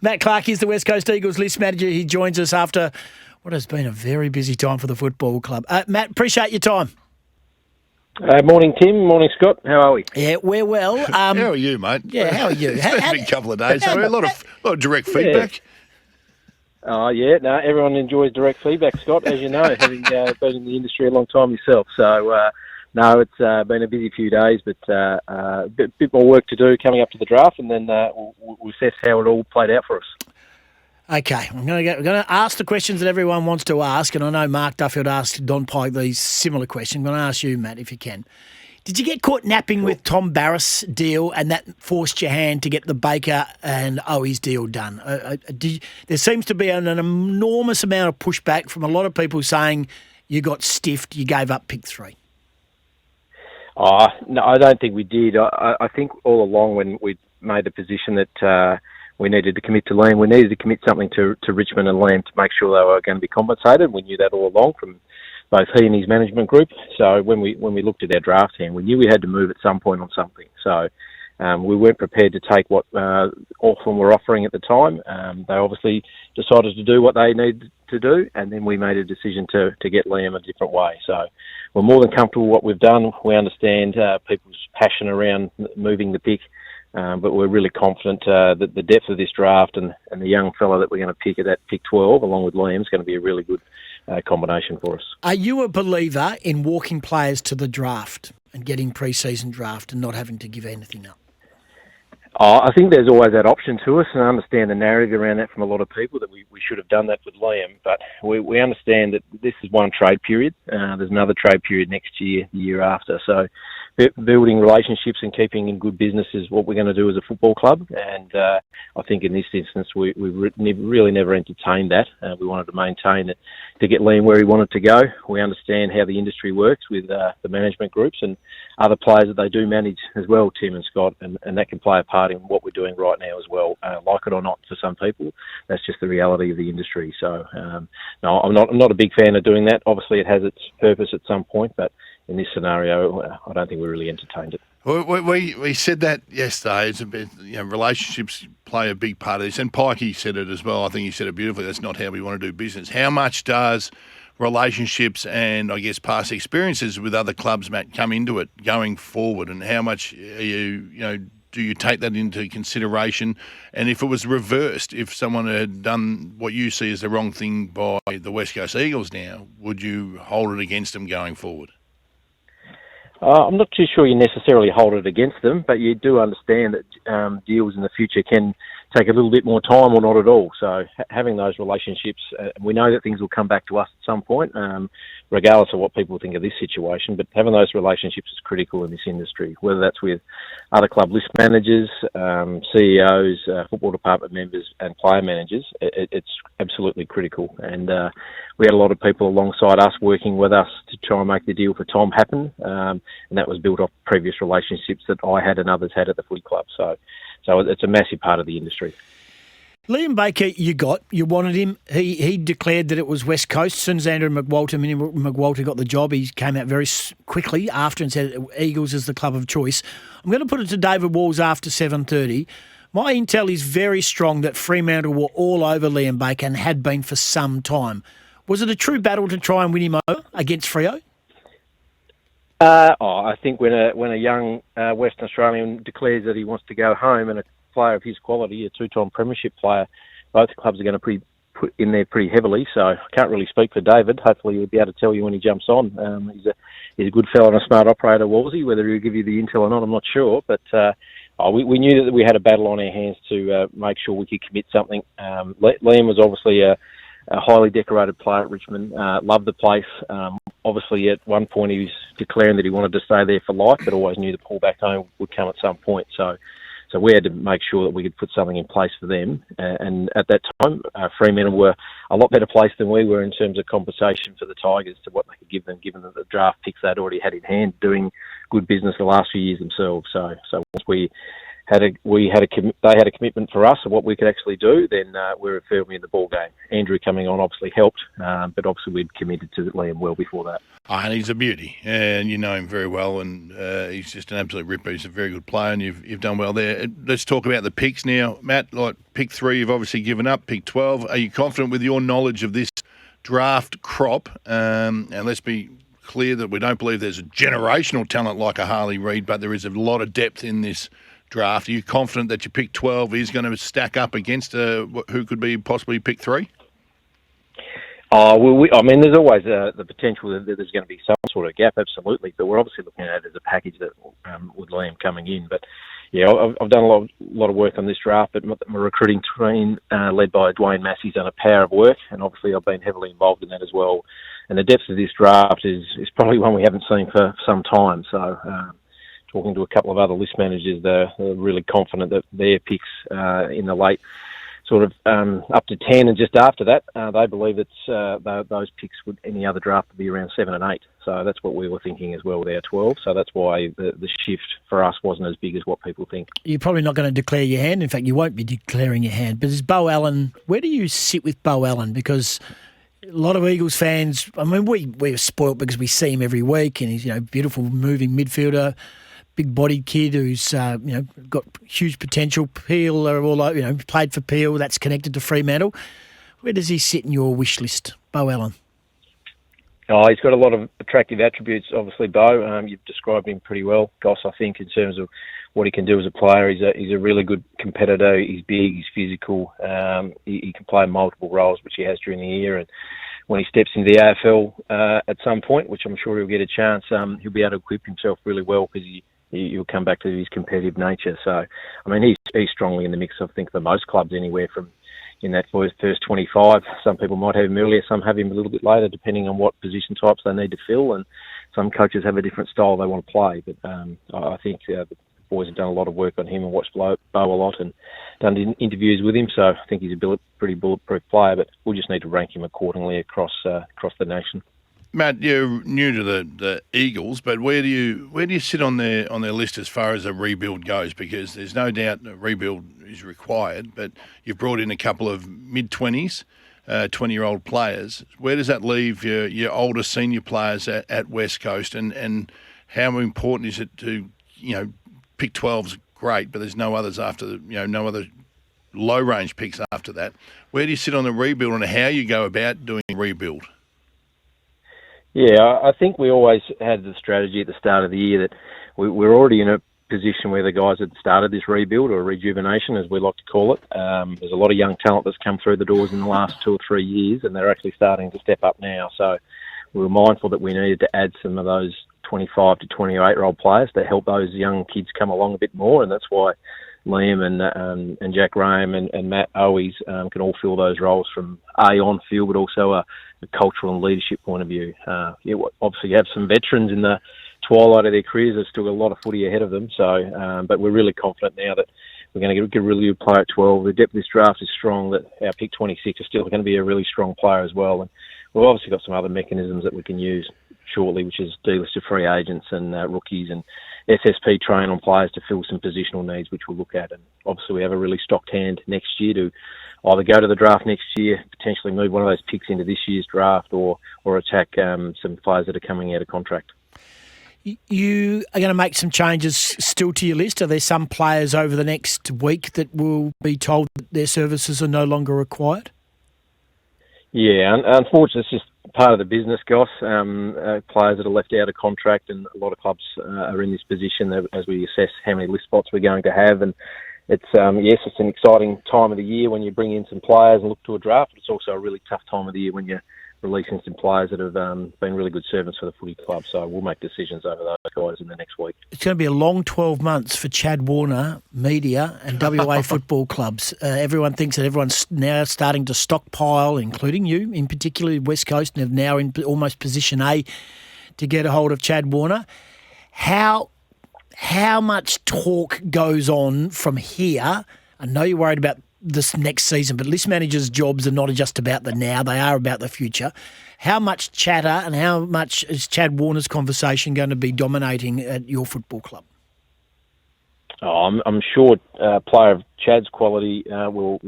Matt Clarke is the West Coast Eagles list manager. He joins us after what has been a very busy time for the football club. Matt, appreciate your time. Morning, Tim. Morning, Scott. How are we? Yeah, we're well. How are you, mate? Yeah, how are you? It's been a big couple of days. A lot of direct feedback. Oh, yeah. No, everyone enjoys direct feedback, Scott, as you know, having been in the industry a long time yourself. So, no, it's been a busy few days, but a bit more work to do coming up to the draft, and then we'll assess how it all played out for us. Okay, we're going to ask the questions that everyone wants to ask, and I know Mark Duffield asked Don Pike these similar questions. I'm going to ask you, Matt, if you can. Did you get caught napping with Tom Barras' deal, and that forced your hand to get the Baker and Owies deal done? There seems to be an enormous amount of pushback from a lot of people saying you got stiffed, you gave up pick 3. Oh, no, I don't think we did. I think all along when we made the position that we needed to commit to Liam, we needed to commit something to Richmond and Liam to make sure they were going to be compensated. We knew that all along from both he and his management group. So when we looked at our draft hand, we knew we had to move at some point on something. So we weren't prepared to take what Auckland were offering at the time. They obviously decided to do what they needed to do, and then we made a decision to get Liam a different way. So we're more than comfortable with what we've done. We understand people's passion around moving the pick, but we're really confident that the depth of this draft and the young fella that we're going to pick at that pick 12, along with Liam, is going to be a really good combination for us. Are you a believer in walking players to the draft and getting pre-season draft and not having to give anything up? I think there's always that option to us, and I understand the narrative around that from a lot of people that we should have done that with Liam, but we understand that this is one trade period. There's another trade period next year, the year after. So building relationships and keeping in good business is what we're going to do as a football club, and I think in this instance we really never entertained that. We wanted to maintain it to get Liam where he wanted to go. We understand how the industry works with the management groups and other players that they do manage as well, Tim and Scott, and that can play a part in what we're doing right now as well. Like it or not for some people, that's just the reality of the industry. So no, I'm not a big fan of doing that. Obviously it has its purpose at some point, but in this scenario, I don't think we really entertained it. We said that yesterday. It's a bit, relationships play a big part of this, and Pikey said it as well. I think he said it beautifully. That's not how we want to do business. How much does relationships and, I guess, past experiences with other clubs, Matt, come into it going forward, and how much do you take that into consideration? And if it was reversed, if someone had done what you see as the wrong thing by the West Coast Eagles now, would you hold it against them going forward? I'm not too sure you necessarily hold it against them, but you do understand that deals in the future can take a little bit more time or not at all. So having those relationships, we know that things will come back to us at some point, regardless of what people think of this situation, but having those relationships is critical in this industry, whether that's with other club list managers, CEOs, football department members and player managers. It's absolutely critical. And we had a lot of people alongside us working with us to try and make the deal for Tom happen, and that was built off previous relationships that I had and others had at the footy club. So it's a massive part of the industry. Liam Baker, you wanted him. He declared that it was West Coast. As soon as Andrew McWalter got the job, he came out very quickly after and said Eagles is the club of choice. I'm going to put it to David Walls after 7:30. My intel is very strong that Fremantle were all over Liam Baker and had been for some time. Was it a true battle to try and win him over against Freo? I think when a young Western Australian declares that he wants to go home, and a player of his quality, a two-time premiership player, both clubs are going to put in there pretty heavily. So I can't really speak for David. Hopefully he'll be able to tell you when he jumps on. He's a good fellow and a smart operator, Wolsey. Whether he'll give you the intel or not, I'm not sure. But we knew that we had a battle on our hands to make sure we could commit something. Liam was obviously a highly decorated player at Richmond, loved the place. Obviously, at one point he was declaring that he wanted to stay there for life, but always knew the pull back home would come at some point. So we had to make sure that we could put something in place for them. And at that time, Fremantle were a lot better placed than we were in terms of compensation for the Tigers to what they could give them, given that the draft picks they'd already had in hand, doing good business the last few years themselves. So once we they had a commitment for us of what we could actually do, then we were firmly in the ball game. Andrew coming on obviously helped, but obviously we'd committed to Liam well before that. Oh, and he's a beauty, and you know him very well, and he's just an absolute ripper. He's a very good player, and you've done well there. Let's talk about the picks now, Matt. Like pick 3, you've obviously given up. Pick 12, are you confident with your knowledge of this draft crop? And let's be clear that we don't believe there's a generational talent like a Harley Reid, but there is a lot of depth in this draft. Are you confident that your pick 12 is going to stack up against who could be possibly pick 3? I mean, there's always the potential that there's going to be some sort of gap, absolutely. But we're obviously looking at it as a package that with Liam coming in. But yeah, I've done a lot of work on this draft. But my recruiting team, led by Dwayne Massey's, done a power of work, and obviously I've been heavily involved in that as well. And the depth of this draft is probably one we haven't seen for some time. So talking to a couple of other list managers, they're really confident that their picks in the late sort of up to 10 and just after that, they believe that those picks would any other draft would be around 7 and 8. So that's what we were thinking as well with our 12. So that's why the shift for us wasn't as big as what people think. You're probably not going to declare your hand. In fact, you won't be declaring your hand. But is Beau Allen, where do you sit with Beau Allen? Because a lot of Eagles fans, I mean, we're spoilt because we see him every week, and he's beautiful moving midfielder, big-bodied kid who's got huge potential. Peel are all played for Peel. That's connected to Fremantle. Where does he sit in your wish list, Beau Allen? Oh, he's got a lot of attractive attributes. Obviously, Beau, you've described him pretty well, Goss. I think in terms of what he can do as a player, he's a really good competitor. He's big, he's physical. He can play multiple roles, which he has during the year. And when he steps into the AFL at some point, which I'm sure he'll get a chance, he'll be able to equip himself really well because he'll come back to his competitive nature. So, I mean, he's strongly in the mix, I think, for most clubs anywhere from in that first 25. Some people might have him earlier, some have him a little bit later, depending on what position types they need to fill. And some coaches have a different style they want to play. But I think the boys have done a lot of work on him and watched Beau a lot and done interviews with him. So I think he's a pretty bulletproof player, but we'll just need to rank him accordingly across the nation. Matt, you're new to the Eagles, but where do you sit on their list as far as a rebuild goes? Because there's no doubt a rebuild is required, but you've brought in a couple of mid-20s, 20-year-old players. Where does that leave your older senior players at West Coast, and how important is it to pick 12's great, but there's no others after no other low-range picks after that. Where do you sit on the rebuild and how you go about doing rebuild? Yeah, I think we always had the strategy at the start of the year that we're already in a position where the guys had started this rebuild or rejuvenation, as we like to call it. There's a lot of young talent that's come through the doors in the last 2 or 3 years, and they're actually starting to step up now. So we were mindful that we needed to add some of those 25 to 28-year-old players to help those young kids come along a bit more, and that's why Liam and Jack Graham and Matt Owies can all fill those roles from on field, but also a cultural and leadership point of view. Obviously you have some veterans in the twilight of their careers. They've still got a lot of footy ahead of them. So, but we're really confident now that we're going to get a really good player at 12. The depth of this draft is strong. That our pick 26 is still going to be a really strong player as well. And we've obviously got some other mechanisms that we can use shortly, which is delisted free agents and rookies and SSP train on players to fill some positional needs, which we'll look at. And obviously we have a really stocked hand next year to either go to the draft next year, potentially move one of those picks into this year's draft, or attack some players that are coming out of contract. You are going to make some changes still to your list. Are there some players over the next week that will be told that their services are no longer required? Yeah, unfortunately, it's just part of the business, Goss. Players that are left out of contract, and a lot of clubs are in this position as we assess how many list spots we're going to have. And it's it's an exciting time of the year when you bring in some players and look to a draft. But it's also a really tough time of the year when you're releasing some players that have been really good servants for the footy club. So we'll make decisions over those guys in the next week. It's going to be a long 12 months for Chad Warner, media and WA football clubs. Everyone thinks that everyone's now starting to stockpile, including you, in particular West Coast, and have now in almost position A to get a hold of Chad Warner. How much talk goes on from here? I know you're worried about this next season, but list managers' jobs are not just about the now, they are about the future. How much chatter and how much is Chad Warner's conversation going to be dominating at your football club? I'm sure a player of Chad's quality will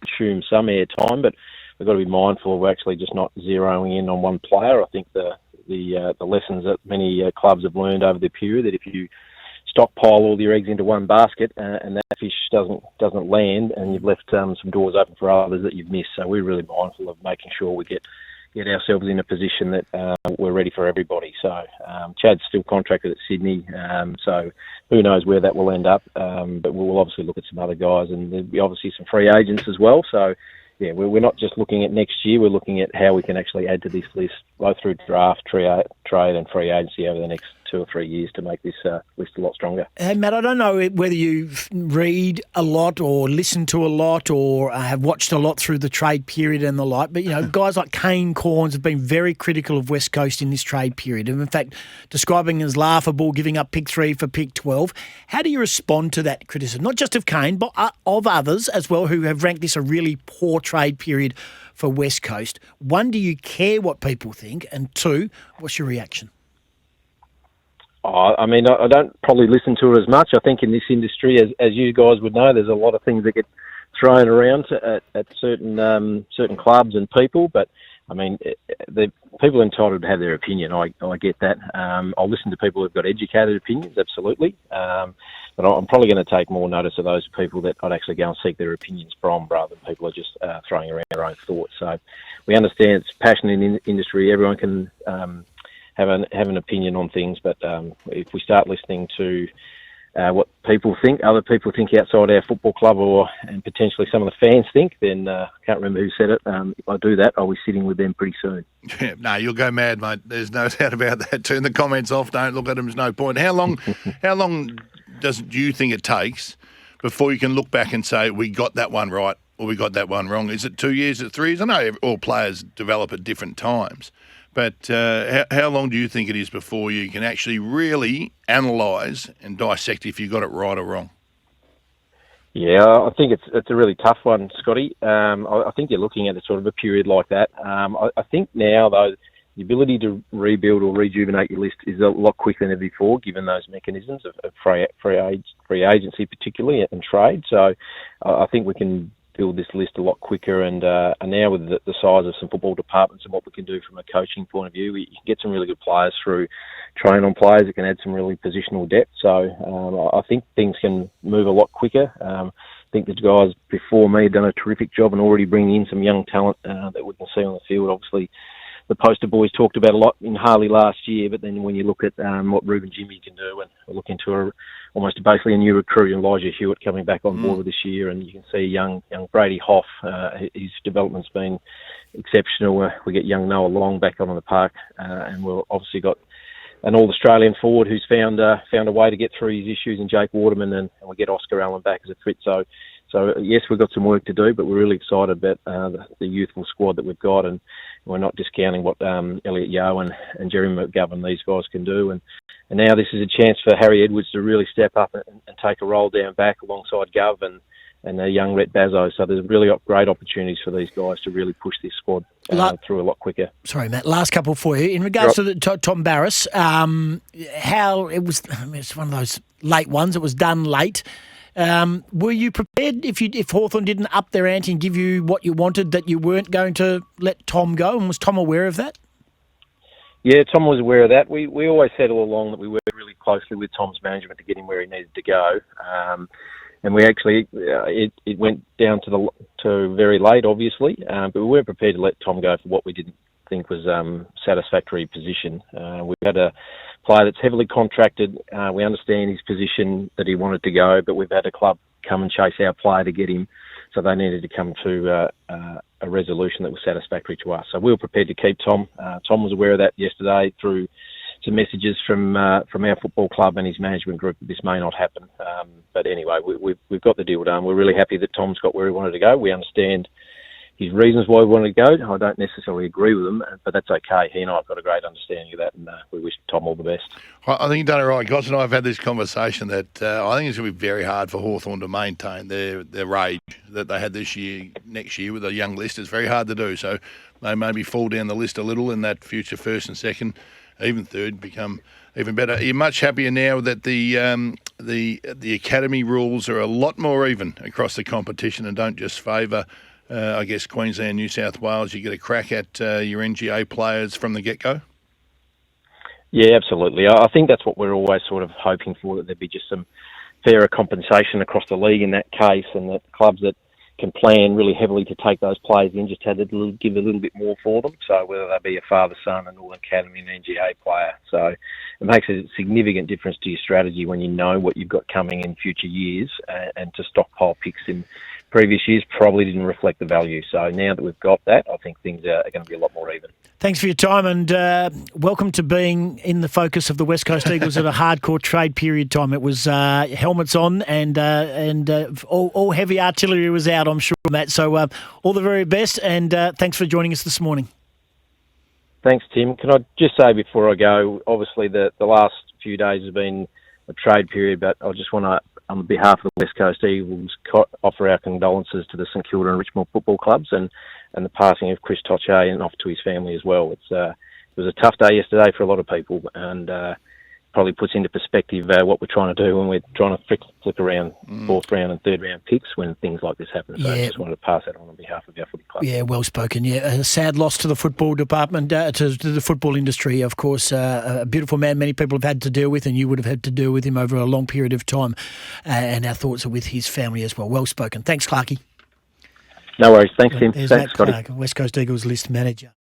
consume some air time, but we've got to be mindful of actually just not zeroing in on one player. I think the lessons that many clubs have learned over the period, that if you stockpile all your eggs into one basket and that fish doesn't land, and you've left some doors open for others that you've missed. So we're really mindful of making sure we get ourselves in a position that we're ready for everybody. So Chad's still contracted at Sydney, so who knows where that will end up. But we'll obviously look at some other guys, and there'll be obviously some free agents as well. So yeah, we're not just looking at next year, we're looking at how we can actually add to this list, both through draft, trade and free agency over the next 2 or 3 years to make this list a lot stronger. Hey, Matt, I don't know whether you read a lot or listen to a lot or have watched a lot through the trade period and the like, but, guys like Kane Corns have been very critical of West Coast in this trade period, and in fact, describing it as laughable, giving up pick 3 for pick 12. How do you respond to that criticism? Not just of Kane, but of others as well who have ranked this a really poor trade period for West Coast. One, do you care what people think? And two, what's your reaction? I mean, I don't probably listen to it as much. I think in this industry, as you guys would know, there's a lot of things that get thrown around at certain clubs and people. But I mean, the people are entitled to have their opinion. I get that. I'll listen to people who've got educated opinions, absolutely. But I'm probably going to take more notice of those people that I'd actually go and seek their opinions from, rather than people are just throwing around their own thoughts. So we understand it's passion in the industry. Everyone can have an opinion on things, but if we start listening to what people think, other people think outside our football club, and potentially some of the fans think, then I can't remember who said it. If I do that, I'll be sitting with them pretty soon. Yeah, no, you'll go mad, mate. There's no doubt about that. Turn the comments off. Don't look at them. There's no point. How long do you think it takes before you can look back and say we got that one right or we got that one wrong? Is it 2 years? Is it 3 years? I know all players develop at different times. But how long do you think it is before you can actually really analyse and dissect if you got it right or wrong? Yeah, I think it's a really tough one, Scotty. I think you're looking at a sort of a period like that. I think now, though, the ability to rebuild or rejuvenate your list is a lot quicker than ever before, given those mechanisms of free agency particularly and trade. So I think we can build this list a lot quicker, and now with the size of some football departments and what we can do from a coaching point of view, you can get some really good players through train on players that can add some really positional depth. So I think things can move a lot quicker. I think the guys before me have done a terrific job and already bringing in some young talent that we can see on the field. Obviously, the poster boys talked about a lot in Harley last year, but then when you look at what Ruben Jimmy can do, and look into almost basically a new recruit, Elijah Hewitt, coming back on board this year, and you can see young Brady Hoff, his development's been exceptional. We get young Noah Long back on the park, and we've obviously got an All-Australian forward who's found a way to get through his issues in Jake Waterman, and we get Oscar Allen back as a fit. So yes, we've got some work to do, but we're really excited about the youthful squad that we've got, and we're not discounting what Elliot Yeo and Jeremy McGovern, these guys can do. And now this is a chance for Harry Edwards to really step up and take a role down back alongside Gov and the young Rhett Bazzo. So there's really great opportunities for these guys to really push this squad through a lot quicker. Sorry, Matt, last couple for you. In regards to Tom Barrass, how it was, it's one of those late ones. It was done late. Were you prepared if Hawthorn didn't up their ante and give you what you wanted, that you weren't going to let Tom go? And was Tom aware of that? Yeah, Tom was aware of that. We always said all along that we worked really closely with Tom's management to get him where he needed to go. And we actually, it went down to very late, obviously, but we weren't prepared to let Tom go for what we didn't think was satisfactory position. We've had a player that's heavily contracted. We understand his position that he wanted to go, but we've had a club come and chase our player to get him, so they needed to come to a resolution that was satisfactory to us. So we were prepared to keep Tom. Tom was aware of that yesterday through some messages from our football club and his management group that this may not happen. But anyway, we've got the deal done. We're really happy that Tom's got where he wanted to go. We understand his reasons why he wanted to go. I don't necessarily agree with them, but that's okay. He and I have got a great understanding of that, and we wish Tom all the best. I think you've done it right. Goss and I have had this conversation that I think it's going to be very hard for Hawthorn to maintain their rage that they had this year, next year with a young list. It's very hard to do. So they maybe fall down the list a little in that future first and second even third, become even better. Are you much happier now that the academy rules are a lot more even across the competition and don't just favour, I guess, Queensland, New South Wales? You get a crack at your NGA players from the get-go? Yeah, absolutely. I think that's what we're always sort of hoping for, that there'd be just some fairer compensation across the league in that case, and that clubs that can plan really heavily to take those players in just had to give a little bit more for them. So whether they be a father-son, an all-academy, an NGA player. So it makes a significant difference to your strategy when you know what you've got coming in future years, and to stockpile picks in previous years probably didn't reflect the value. So now that we've got that, I think things are going to be a lot more even. Thanks for your time, and welcome to being in the focus of the West Coast Eagles at a hardcore trade period time. It was helmets on and all heavy artillery was out, I'm sure, Matt. So all the very best, and thanks for joining us this morning. Thanks, Tim. Can I just say before I go, obviously the last few days has been a trade period, but I just want to, on behalf of the West Coast Eagles, offer our condolences to the St Kilda and Richmond football clubs, and the passing of Chris Toche, and off to his family as well. It was a tough day yesterday for a lot of people, and probably puts into perspective what we're trying to do when we're trying to flip around fourth round and third round picks when things like this happen. So I just wanted to pass that on behalf of our footy club. Yeah, well spoken. Yeah, a sad loss to the football department, to the football industry, of course. A beautiful man many people have had to deal with, and you would have had to deal with him over a long period of time. And our thoughts are with his family as well. Well spoken. Thanks, Clarkey. No worries. Thanks, Tim. There's Thanks, Matt Scotty. Clarke, West Coast Eagles list manager.